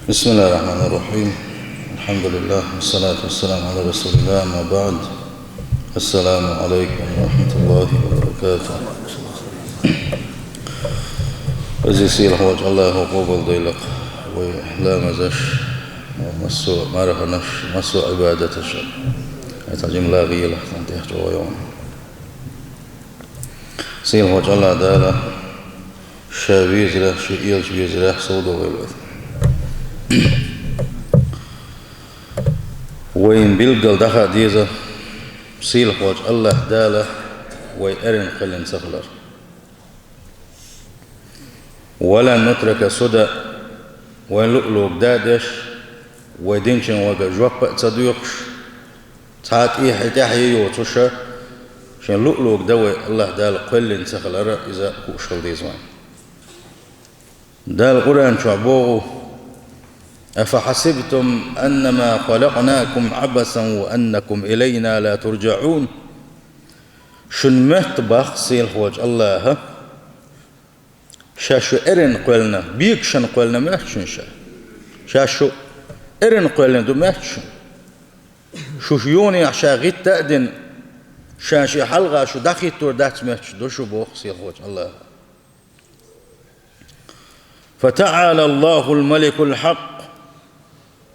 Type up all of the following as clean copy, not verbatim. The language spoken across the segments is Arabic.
بسم الله الرحمن الرحيم. الحمد لله والصلاة والسلام على رسول الله. ما بعد، السلام عليكم ورحمة الله وبركاته. وزيسير حوج الله قبل ضيلق ولا مزش مسو مرهنش مسو عبادة الشر أتجم لا غيلة تنتهج ويوم سير حوج الله دالا شابيز له شئيل شبيز له صوده ويلوث وين بيلقل دخا ديزا سيل حوج الله دالا ويأرن قلن سخلر ولا نترك سدى ولؤلؤ دادش ودينشن وقا جواب تصديقش تعات تحيي وتشا شن لؤلؤ دوي الله دال قلن سخلر إذا كوشل ديزوان دال القرآن شعبوه أفحسبتم أنما خلقناكم عبثا وأنكم إلينا لا ترجعون شن مهتبخ سيل حوج الله شاشو إرن قلنا بيكشن قلنا مهتشن شاشو إرن قلنا دو مهتشن شوشيوني عشا غيت تأدن شاشي حلغة شو داخل تور دات مهتش دو شو بوخ سيل حوج الله فتعالى الله الملك الحق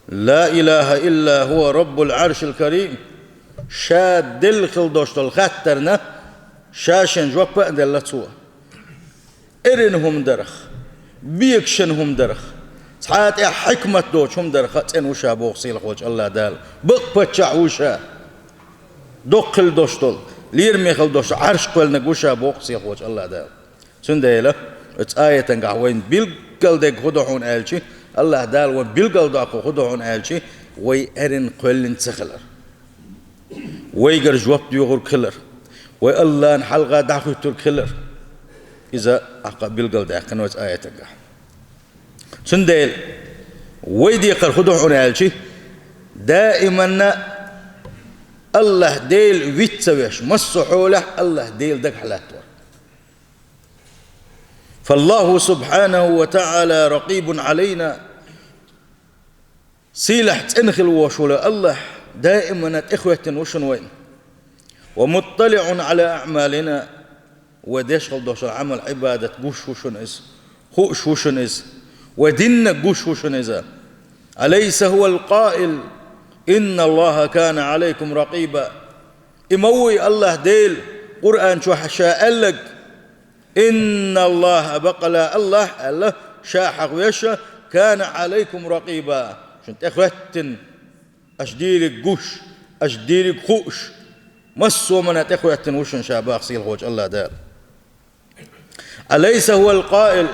لا إله إلا هو رب العرش الكريم شاد دل خلدوشت الخطرنا شاشن جواب بأدن لتوه إرنهم درخ بيكشنهم درخ ساعات حكمة دوشهم درخ تن وشا بوغسيل خوج الله دال بق بتشع وشا دقل دوشتل ليرمي خل دوش عرش قلنا وشا بوغسيل خوج الله دال سنديله ات آية تنقع بيلقل ديك خدوحون آلشي الله دال وين بيلقل داكو خدوحون آلشي وي إرن قلن تسخلر ويقر جواب ديوغر كلر وي الله نحلغا داخل تور كلر إذا أقبل قلد أقنوت آياتك سنديل ويدي قر خدوح عنالشي دائما الله ديل ويتسويش مصحوله الله ديل دك حلاتور فالله سبحانه وتعالى رقيب علينا سيلح تنخل وشوله الله دائما إخوة وشن وين ومطلع على أعمالنا وديشغل دوش عمل عبادة قوش وشن إز خوش وشن إز ودين قوش وشن إز أليس هو القائل إن الله كان عليكم رقيبا إموي الله ديل قرآن شو حشاء لك إن الله بقلا الله شاحق ويشا كان عليكم رقيبا شنت إخوتن أشديرك قوش أشديرك خوش مسو من إخوتن وشن شاباق سيل خوش الله دال أليس هو القائل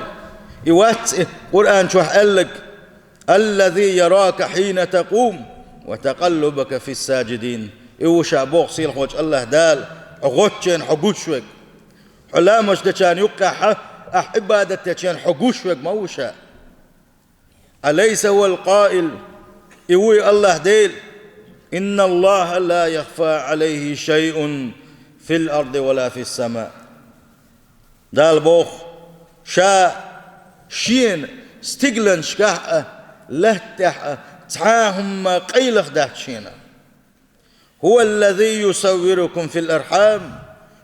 إوات قرآن شو حقلك الذي يراك حين تقوم وتقلبك في الساجدين إوشا بوغ سيل خوش الله دال أغوتشين حقوشوك حلامش دشان يقع أحبادة دشان حقوشوك موشا أليس هو القائل إوي الله ديل إن الله لا يخفى عليه شيء في الأرض ولا في السماء دال بوخ شا شين ستيغلن شكاه لهتح تعاهم قيلخ دهشينا هو الذي يصوركم في الأرحام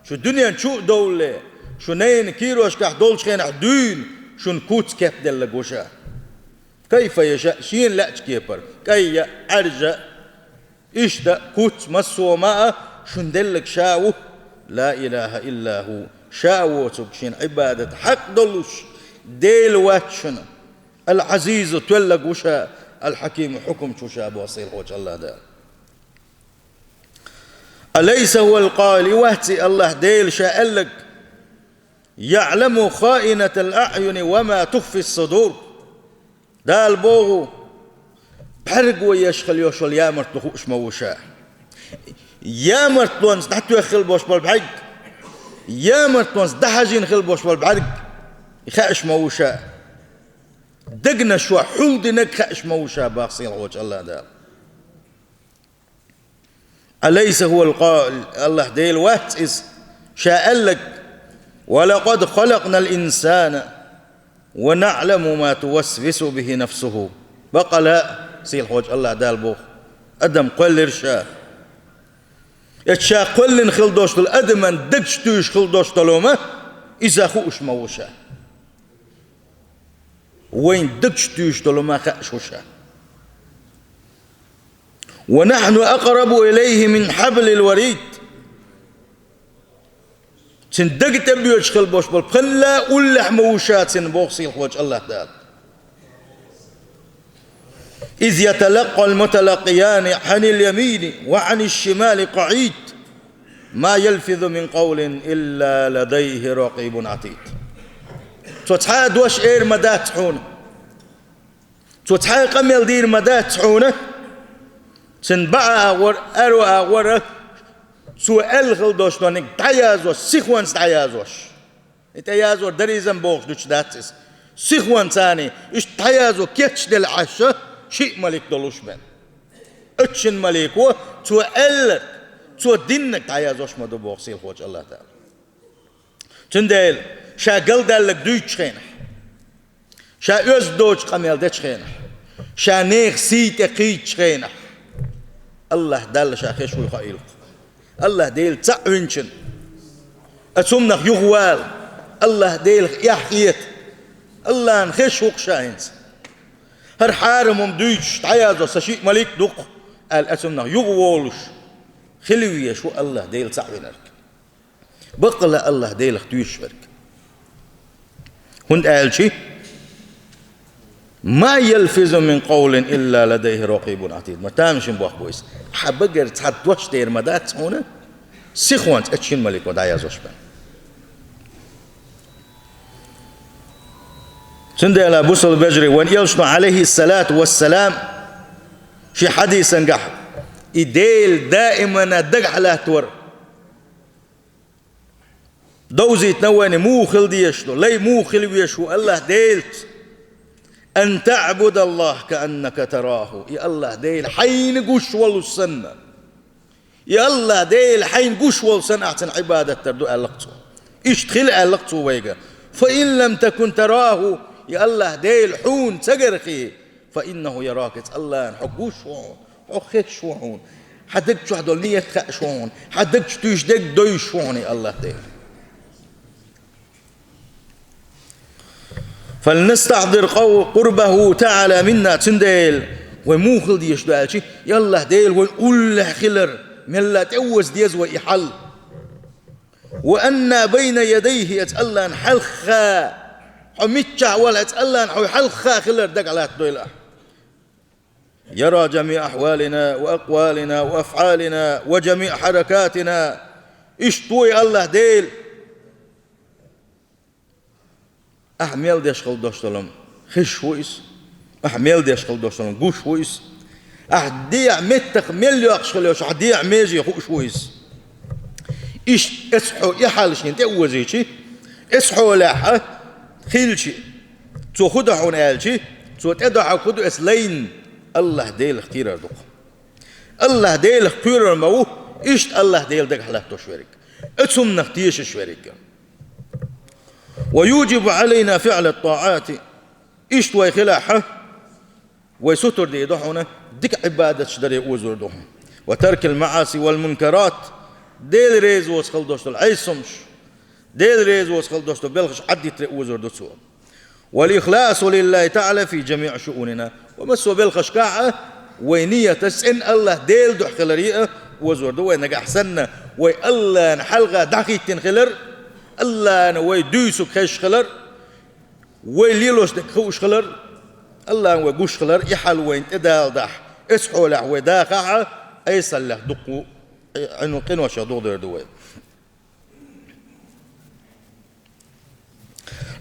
شو الدنيا شو دولة شو نين كيروش كح دولش خين حدين شو نكوت كيف دل قوشا كيف يشاء شين لا تكيبر كي أرجع إشتا كوت مسو ما شو ندلك شاو لا إله إلا هو شاو تبشين عبادة حق دلوش ديل واتشنا العزيز تولق وشا الحكيم حكم شوشا بوصيل وجه الله دار أليس هو القائل واتي الله ديل شاءلك يعلم خائنة الأعين وما تخفي الصدور دال بوغو برق ويشخل يوشل يا مرتخوش موشا يا مرتونس تحتو يخل بوش بالبحق يا مرتونس دحجين خل بوش بالبحق يخاش موشا دقنا شو حولدي نكاش موشا باقصين وجه الله دار أليس هو القائل الله ديل واتس شاء لك ولقد خلقنا الإنسان ونعلم ما توسوس به نفسه. بقى لا سيل حوج الله دال بوخ أدم قل رشا يتشا قل نخل دوشتل أدم دقش توش خل دوشتلوما إذا خوش موشا وين دقش توش تلوما خأشوشا. ونحن أقرب إليه من حبل الوريد. تندق تبيوش خل بوش بالقلا أولح موشات سنبوخ سيل حوج الله دال. إذ يتلقى المتلقيان عن اليمين وعن الشمال قعيد ما يلفظ من قول إلا لديه رقيب عتيد. تتحاد وش إير مدات حونه تتحاد قميل دير مدات حونه تنبعها ور أروها ور سؤال خلدوش نونك تعيازوش سيخوانس تعيازوش تعيازو دريزن بوخ دوش داتس سيخوان ثاني إش تعيازو كيتش دل عشا شيء ملك دلوش من اتشن ملك و سؤال تو دينك تعيازوش مدو بوخ سيل خوش الله تعالى تندل شا قل دلك دوش خينح شا أز دوش قميل دش خينح شا نيخ سيت قيتش خينح الله دل شا خشوي خيلق الله ديل تعوينشن أتمنخ يغوال الله ديل يحييت الله نخش وق شاينس هر حارم دوش تعيازو سشيء ملك دوق قال أتمنخ يغوالش خلوية شو الله ديل تعوينك بقل الله ديل اختويش فرق هند قال شي ما يلفظ من قول إلا لديه رقيب عتيد. ما تامش بوخ بويس حبقر تحدوش دير مدات هنا سيخوانت اتشين ملك ودايا زوشبان سندي على بوصل البجري وان يلشنو عليه الصلاة والسلام في حديث انقح إديل دائما دقح له تور دوزي تنواني موخل ديشنو لي موخل ويشو الله ديلت أن تعبد الله كأنك تراه. يا الله ديل حين قش والسنة يا الله ديل حين قش والسنة أحسن عبادة تردو ألقته اشتخل ألقته ويقى فإن لم تكن تراه يا الله ديل حون تقرخي فإنه يراك. الله نحقوش وعون حقش وعون حدك شو هدول نية خأش وعون حدك تشدك دويش وعون يا الله ديل. فلنستحضر قربه تعالى منا تنديل وموخل ديش دالشي يلا ديل ونقول له خلر من لا توز ديز ويحل وأن بين يديه يتألى حلخا حميتشا ولا يتألى حلخا خلر دق على الدولة يرى جميع أحوالنا وأقوالنا وأفعالنا وجميع حركاتنا اشتوي الله ديل أحمل ديشخل دوشتلم خش ويس أحمل ديشخل دوشتلم قوش ويس أحديع متخ مليو أخشليوش أحديع ميزي خوش ويس إيش إسحو يحالشين تأوزيشي إسحو لاحة خيلشي تو خدو حون آلشي تو تدعو خدو إسلين الله ديل اختير دوق الله ديل اختير المو إيش الله ديل دق حلاتو شويرك اتسم نختيش شويرك ويوجب علينا فعل الطاعات إيش ويخلاحه ويستر دي دحونا ديك عبادة شدري وزر دحون وترك المعاصي والمنكرات ديل ريز وسخل دوستل عيسمش ديل ريز وسخل دوستل بلغش عدي تري وزر دوسو والإخلاص لله تعالى في جميع شؤوننا ومسوا بلغش كاعة وينية تسئن الله ديل دح خلريئة وزر دو وينك أحسننا وي الله نحلغة دقيقتين خلر الله نوي دوسك خش خلر ويليلوش دك خوش خلر الله نوي قوش خلر يحل وين تدال دح اسحول عوي داخع ايسل له دقو عنو قنوش يدور دوي.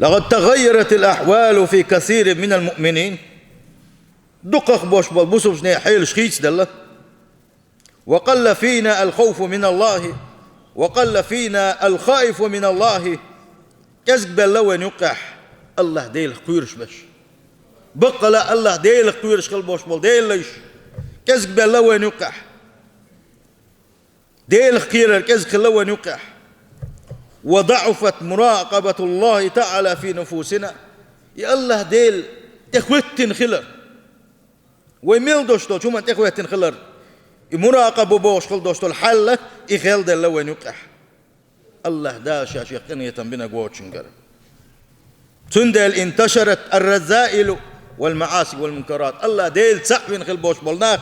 لقد تغيرت الأحوال في كثير من المؤمنين دقق بوش بالبوسوش نيحيل شخيص دلة وقل فينا الخوف من الله وقل فينا الخائف من الله كذب اللون يقح الله ديل قيرش بش بقى لا الله ديل قيرش خلبوش بول ديل ليش كذب اللون يقح ديل قير كذب اللون يقح وضعفت مراقبة الله تعالى في نفوسنا يا الله ديل تخوتن خلر ويميل دوشتو شو من تخوتن خلر مراقبة بوش خل دوشتو الحلة يخل دل وين يقح الله دا شاشي قنية بنا قوتشنجر تندل انتشرت الرذائل والمعاصي والمنكرات الله ديل سحبين خل بوش بلناخ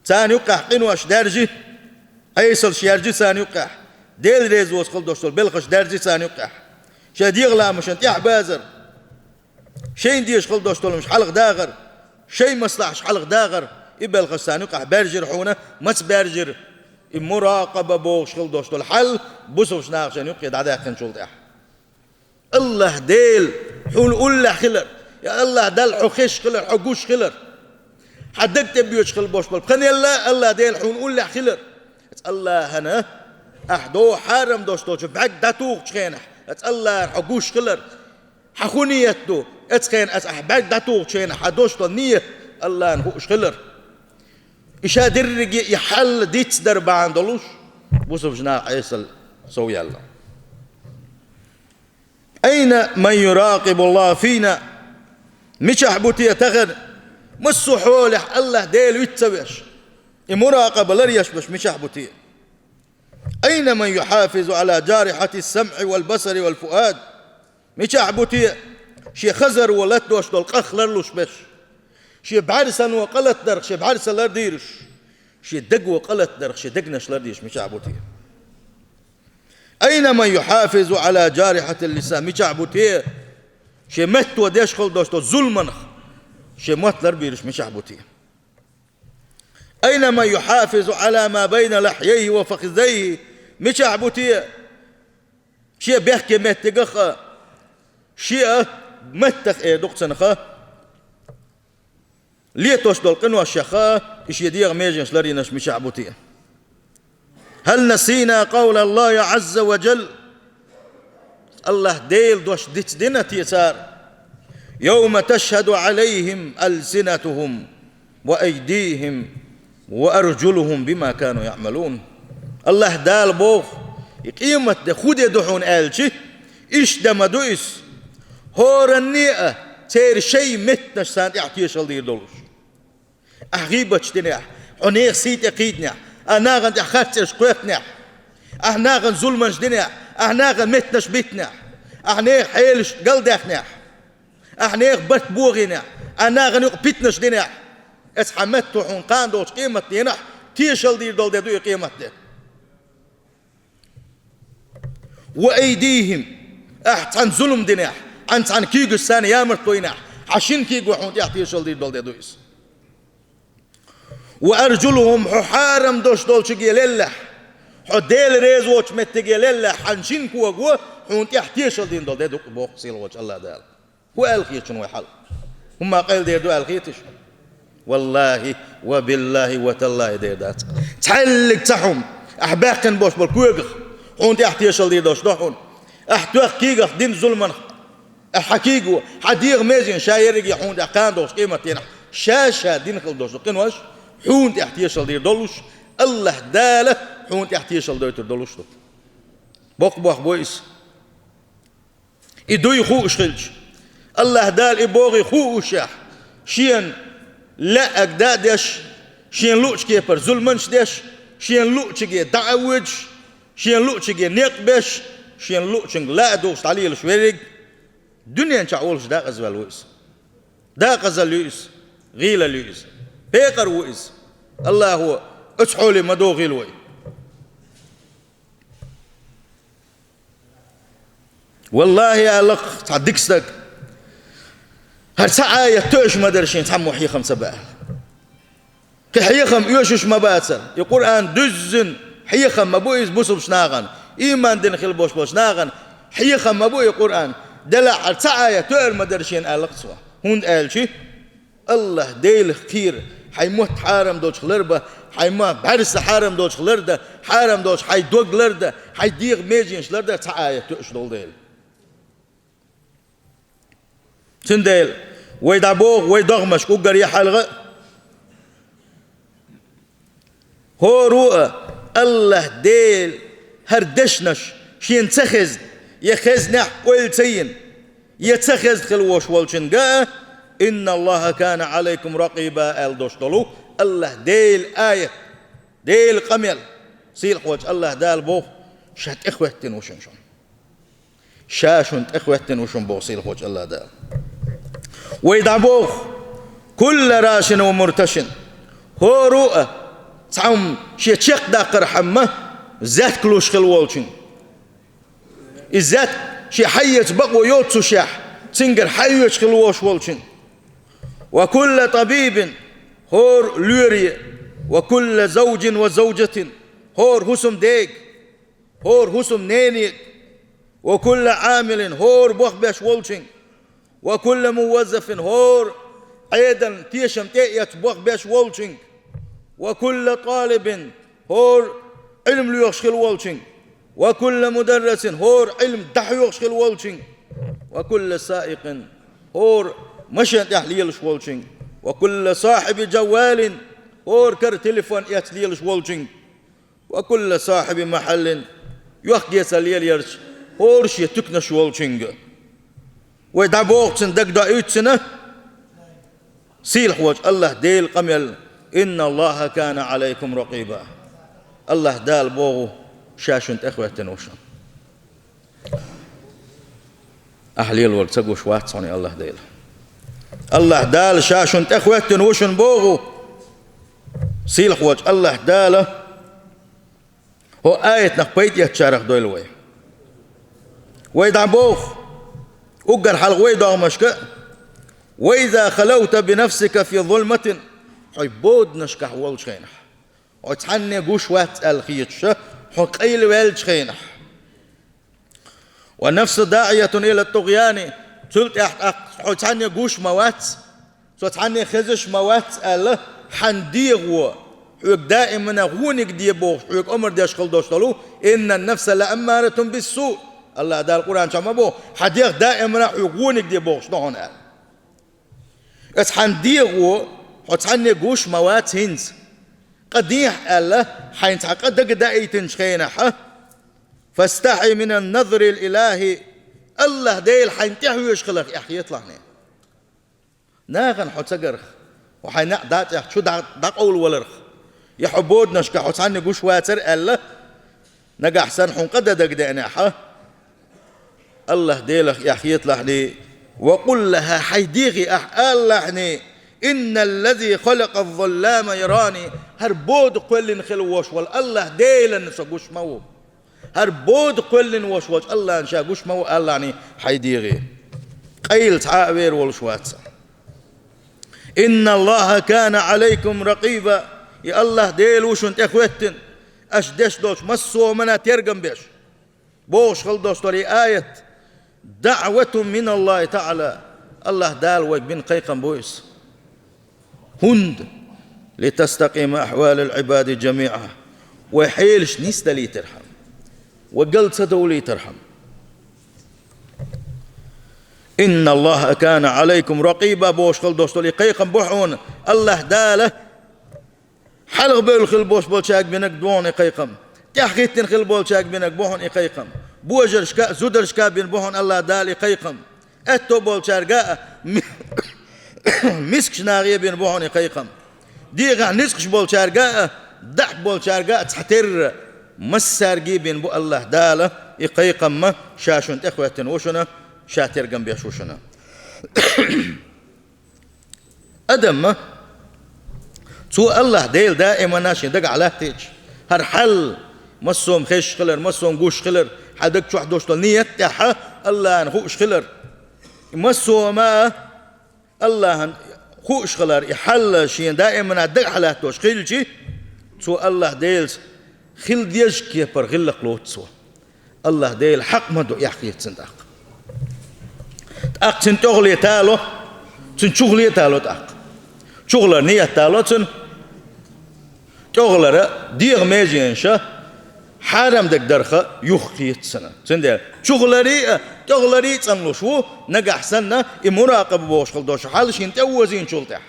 سان يقح قنوش درجي ايسل شيرجي سان يقح ديل ريز وش خل دوشتو بلخش درجي سان يقح شاديغ لا مش انت بازر شيء ديش خل دوشتو مش حلق داغر شيء مصلحش حلق داغر يبل خسان يقح برجر حونه مس برجر المراقبة بوش خل دوشتو الحل بوسوش ناقشان يقيد عداخن شلطح الله ديل حول أولا خلر يا الله دل حخش خلر حقوش خلر حدك تبيوش خل بوش بلبخني الله ديل حول أولا خلر الله هنا أحدو حارم دوشتو شفعك داتوق شخينح الله حقوش خلر حخونيتو اتخين أحبك داتوق شخينح حدوشتو النية الله نهوش خلر إشا درجي يحل ديتس دربا عندلوش بوصف جناح عيسى سوي الله أين من يراقب الله فينا مش أحبوتي تغر مسو حولح الله ديل يتسويش مراقبة لريش مش أحبوتي أين من يحافظ على جارحة السمع والبصر والفؤاد مش أحبوتي شي خزر ولت دوش دول قخ لرلوش بش شي بعرسن وقلت درخ شي بعرسن لرديرش شي دق وقلت درخ شي دقنش لرديش مش أحبوتي أين من يحافظ على جارحة اللسان مش أحبوتي شي مت وديش خل دوش دول ظلمنخ شي مت لربيرش مش أحبوتي أين من يحافظ على ما بين لحييه وفخذيه مش أحبوتي شي بيحكي متقخ شي متخ دقسنخ ليتوش دول قنوة الشخاء إيش يديغ ميجنش لرينش مش أحبوتي هل نسينا قول الله عز وجل الله ديل دوش ديت دينت يسار يوم تشهد عليهم ألسنتهم وأيديهم وأرجلهم بما كانوا يعملون الله دال بوخ قيمة خود يدحون آلشي إيش دمدويس هور النيئة تير شيء متنش سانت اعتيش الدير دولوش أغيبتش دنيا عنيق سيت اقيدنيا أناغن تحخاتش قوتنيا أهناغن ظلمنش دنيا أهناغن متنش بيتنيا أهنيق حيلش قلدخنيا أهنيق بات بوغينيا أناغن يقبتنش دنيا اسحمتو حون قاندوش قيمة دينا تيش الدير دول ديدو قيمة دي وأيديهم أحسن ظلم دنيا عن كيغو الثاني يا مرتوينا عشان كيغو حون تيش الدير دول ديدو وأرجلهم حارم دوش دول شجي لله حديل ريز وش متجي لله حنشين كوا حون تيش الدين دول ديدو بوق سيل وش الله دال هو الخير شنو يحل هم قال ديدو الخيتش والله وبالله وتالله ديدات تعلق تحهم أحباق كان بوش بالكويغ حون تيش الدين دوش دحون أحتوخ كيغ دين ظلمن حكيغو حديغ ميزين شايرجي حون دقان دوش قيمتين شاشة دين خل دوش قنوش حون تحتيش الدير دولوش الله داله حون تحتيش الدير دولوش بوق بويس إدوي خوش خلش الله دال إبوغي خوشح شين لا أجدادش شين لوش كيبر ظلمنش دش شين لوش كي دعوج شين لوش كي نقبش شين لوش لا دوش عليه الشويرج دنيا نشعولش دا غزال ويس دا غزال ويس غيل لويس بيقر ويس الله هو اتحولي مدو غيل وي والله يا لق تعديك صدق هرسعة يتوش مدرشين تحمو حيخم سباه كحيخم يوشش مباسر يقول أن دزن حيخم مبويز بوسو بشناغن إيمان دين خيل بوش بوشناغن حيخم مبوي قرآن دلع هرسعة يتوش مدرشين ألقصوا هون قال الله ديل خير حيموت حارم دوش خلربه حيما بعرس حارم دوش خلرده حارم دوش حي دوغ لرده حي ديغ ميجينش لرده تعاية تؤش دول ديل تنديل ويدعبوغ ويدغمش كوغر يحلغ هو رؤى الله ديل هردشنش شين تخز يخزنح قول تين يتخذ خلوش والشنقاء إن الله كان عليكم رقيبا الدوشتلو الله ديل آية ديل قميل سيل خوش الله دال بو شات إخوتين وشنشون شاشنت إخوتين وشن بو سيل خوش الله دال ويدعبوه كل راشن ومرتشن هو رؤى تعم شي تشق داقر حمه زات كلوش خلوالشن الزات شي حيت بقو يوتسو شاح تنقر حيوش خلوش والشن وكل طبيب هور لوري وكل زوج وزوجة هور هسم ديك هور هسم نيني وكل عامل هور بوخ باش والشن وكل موظف هور أيضا تيشم تيئت بوخ باش والشن وكل طالب هور علم ليوشخل والشن وكل مدرس هور علم دحيوشخل والشن وكل سائق هور مشان تحليل شوالشن وكل صاحب جوال هور كر تليفون يتليل شوالشن وكل صاحب محل يوخ يساليل يرش هور شي تكنا شوالشن ويدعبوغتن دق دايوتسنه سيل حوج الله ديل قميل إن الله كان عليكم رقيبا الله دال بوغو شاشنت إخوتين وشن أحليل ورتقو شوات صوني الله ديل الله دال شاشنت إخوتين وشن بوغو سيل حوج الله دال هو آية نقبيت يتشارخ دويلوي ويدع بوغ وقر حلقوي داغمشك وإذا خلوت بنفسك في ظلمة حيبود نشكح والشخينح وتحني قوش وات الخيتش حقيل والشخينح والنفس داعية إلى الطغيان تلت حتحني قوش موات تحني خزش موات أله حنديغو حيك دائما غونك ديبوغ حيك أمر ديشخل دوشتلو إن النفس لأمارة بالسوء الله دا القرآن شمبو حديغ دائما حيك غونك ديبوغ شنون قال حنديغو حتحني قوش موات هنز قديح أله حين تحقدق دائتن شخينح فاستحي من النظر الإلهي الله ديل حين تحوي يشخلق يحكي يطلع ناغن حتسقرخ وحين دات يحكي شو داق أول ولرخ يحبود نشكا حتحني قوش واتر أله نقا حسن حن قد دق دعناحه الله ديلخ يحكي يطلع وقل لها حيديغي الله إن الذي خلق الظلام يراني هربود قل خلوش والله ديلا نسقوش مو هربود قل وشوش الله نشاقوش مو الله حيديغي قيل تعابير والشوات إن الله كان عليكم رقيبا يا الله ديل وشنت اخوتن اشدش دوش مسو منا ترقم بيش بوش خل دوستوري آية دعوة من الله تعالى الله دال ويك بن قيقم بويس هند لتستقيم أحوال العباد جميعا وحيلش نستلي ترحم وقلت سدولي ترحم إن الله كان عليكم رقيبا بوش خل دوستولي قيقم بوحون الله داله حلق بالخل بوش بولشاك بينك دوون قيقم تحقيتن خل بولشاك بينك بوحون قيقم بوجر شكا زودر شكا بين بوحون الله دالي قيقم اتو بولشارقا مسكش ناغيه بين بوحون قيقم ديغا نسكش بولشارقا دح بولشارقا تحتر مسارقي بين بو الله داله قيقم ما شاشنت اخواتن وشنا شاتر قم وشنا أدم تو الله ديل دائما ناشي دق على تيج هر حل مسوم خيش خلر مسوم قوش خلر حدك شو حدوش نية تحا الله نخوش خلر مسوم ما الله خوش خلر يحل شيء دائما دق على توش خيلشي تو الله ديل خل ديش كي بر غلق لوت سو الله ديل حق ما دو يحكي تصندق تأق تنتغلي تالو تنشغلي تالو تأق شغلة نية تالو تن تغلر ديغ ميجينشا حرم دك درخة يخيت سنة تندير شغلري تنلو شو نجح سنة مراقب بوش خلدوش حالشين توزين شلتح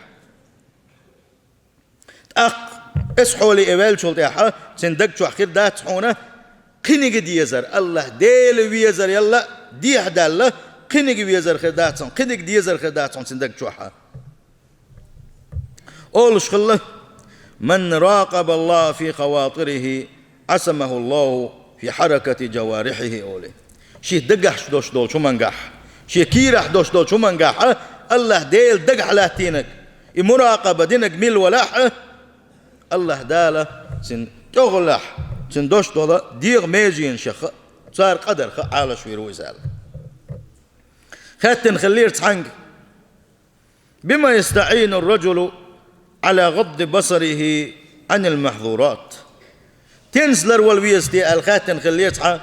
تأق اسحولي إبال شلتح تندق شو أخير دات حونة قني قد يزر الله ديل ويزر يلا ديه دالله قنق ويزر خداتهم قنق ديزر خداتهم سندق شوحة أولش خله من راقب الله في خواطره عصمه الله في حركة جوارحه أولي شي دقح شدوش دول شو منقح شي كيرح دوش دول شو منقح الله ديل دقح لاتينك مراقبة دينك ميل ولاح الله داله سن تغلح سن دوش دول ديغ ميجين شخ صار قدر على شوي رويزال خاتن خلير تحنق بما يستعين الرجل على غض بصره عن المحظورات تنزلر والويستي الخاتن خلير تحا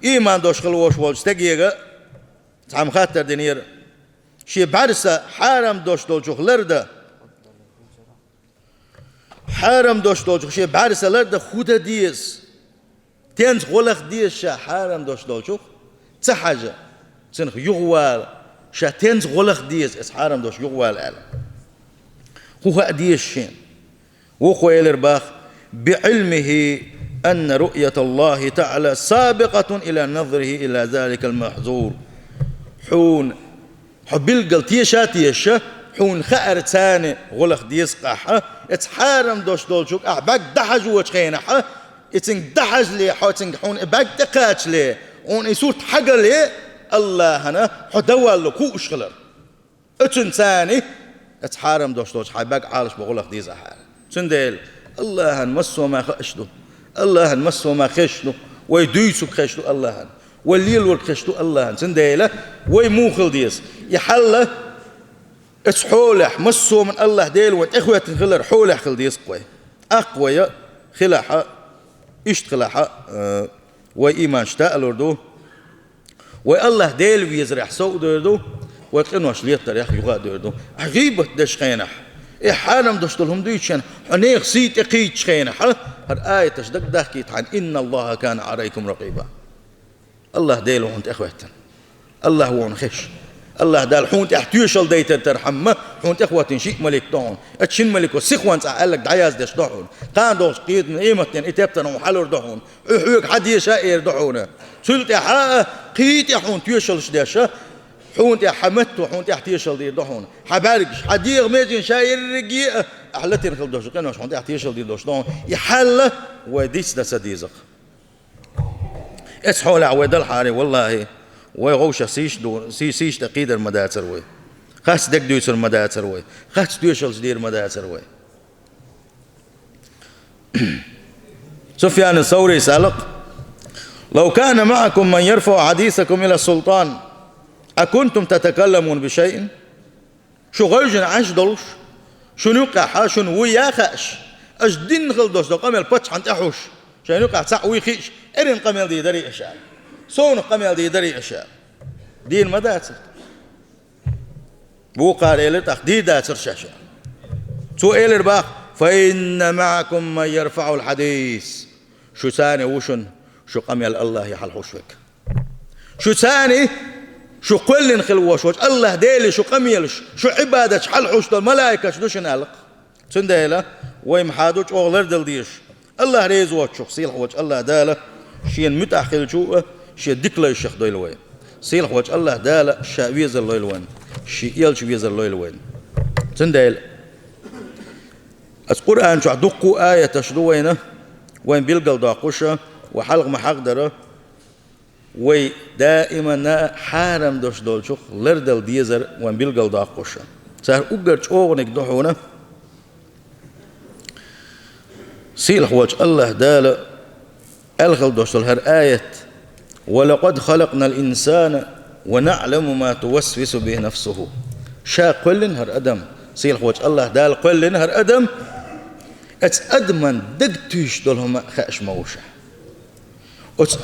إيمان دوش خلوش والستقيقة تحم خاتر دينير شي بعرسة حارم دوش دول شوخ لرده حارم دوش دول شوخ شي بعرسة لرده خودا ديز تنز غلق ديز شا حارم دوش دول شوخ تحاجة تنخ يغوال شا تنز غلق ديز اس حارم دوش يغوال آل خوها ديز شين وخو يلرباخ بعلمه أن رؤية الله تعالى سابقة إلى نظره إلى ذلك المحظور حون حبيل تيشا تيشا حون خأر تاني غلق ديسقح اتحارم دوش دولشوك باك دحج وشخينح اتنك دحج لي حوتنك حون باك دقاتش لي اون يسور تحقر لي الله هنا حدوال لكو اشغلر اتن تاني اتحارم دوش دولش باك عالش بغلق ديزا حال تنديل الله هنمسو ما خشتو الله هنمسو ما خشتو ويدويسو خشتو الله هن والليل والخشتو الله هن تنديله ويموخل ديس يحله اتحولح مسو من الله ديل وانت اخوة تنخلر حولح خل ديس قوي اقوى خلاحة اشتخلاحة وإيمان شتاء الوردو والله ديل ويزرح سوء دوردو ويقنوش ليطر يا أخي يغاد دوردو عجيبة دش خينح حالم دشتلهم دويتشان حنيخ سيت اقيت شخينح هر آية تشدق داكيت عن إن الله كان عليكم رقيبا الله ديل وانت اخوة الله هو خش الله دال حونت احتيوشل ديتر ترحمه حونت اخوة شيء ملك دون اتشين ملك وسخوان سألك دعياز دش دحون قان دوش قيد من ايمتين اتبتنا وحلور دحون احوك حدي شائر دحونه سلت حاء قيد حون تيوشل شداشه حونت حمته حونت احتيوشل دي دحون حباركش حديغ ميجين شائر رقيق احلتين خل دوش قنوش حونت احتيوشل دي دوش دحون يحله وديس دا سديزق اسحول عويد الحاري والله ويغوش سيش تقيد المداتر وي خاص دك دويسر المداتر وي خاص دويشل دير مداتر وي سفيان الثوري سألق لو كان معكم من يرفع حديثكم إلى السلطان أكنتم تتكلمون بشيء شو غيجن عاش دلش شو نوقع شو ويا خاش اش دين خل دوش دو قمل باتش عن تحوش شو نوقع سعوي خيش ارن قمل دي دري اشعال سون قمل دي دري اشعال دين مداتر بو قال إلي تخديد داتر شاشا سو إلي رباخ فإن معكم من يرفع الحديث شو ثاني وشن شو قمل الله يحل حوشك شو ثاني شو قل خلوش وش الله ديلي شو قميلش شو عبادة حل حوش الملائكة شو دوش نالق سنديله ويمحادوش أغلر دلديش الله ريز وشو صيلح وش الله داله شين متأخل شو شي دكلا الشيخ دويلوين صيلح وش الله داله شاويز اللويلوين شي يلش ويز اللويلوين سنديل القرآن شو دقوا آية تشدوينه وين بيلقى داقوشة وحلق محقدره وي دائما حارم دوش دول شوخ لردل ديزر وين بيلقى داقوشة سهر أقرش أغنك دحونا سيلح وجه الله دال الغل دوش دول هر آية ولقد خلقنا الإنسان ونعلم ما توسوس به نفسه شا قلن هر أدم سيلح وجه الله دال قلن هر أدم أدمن دقتوش دولهم خاش موشة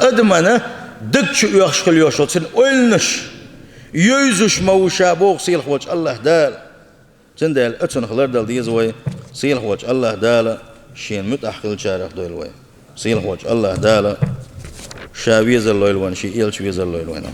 أدمن دقتش يخشخل يوشل سن أولنش يوزش موشة بوغ سيلح وجه الله دال سن دال أتسن خلر دال ديزوي سيلح وجه الله دال شين متأحقل شارح دويلوي سيلح وجه الله دال شاويز اللويلوان شي إيل شويز اللويلوان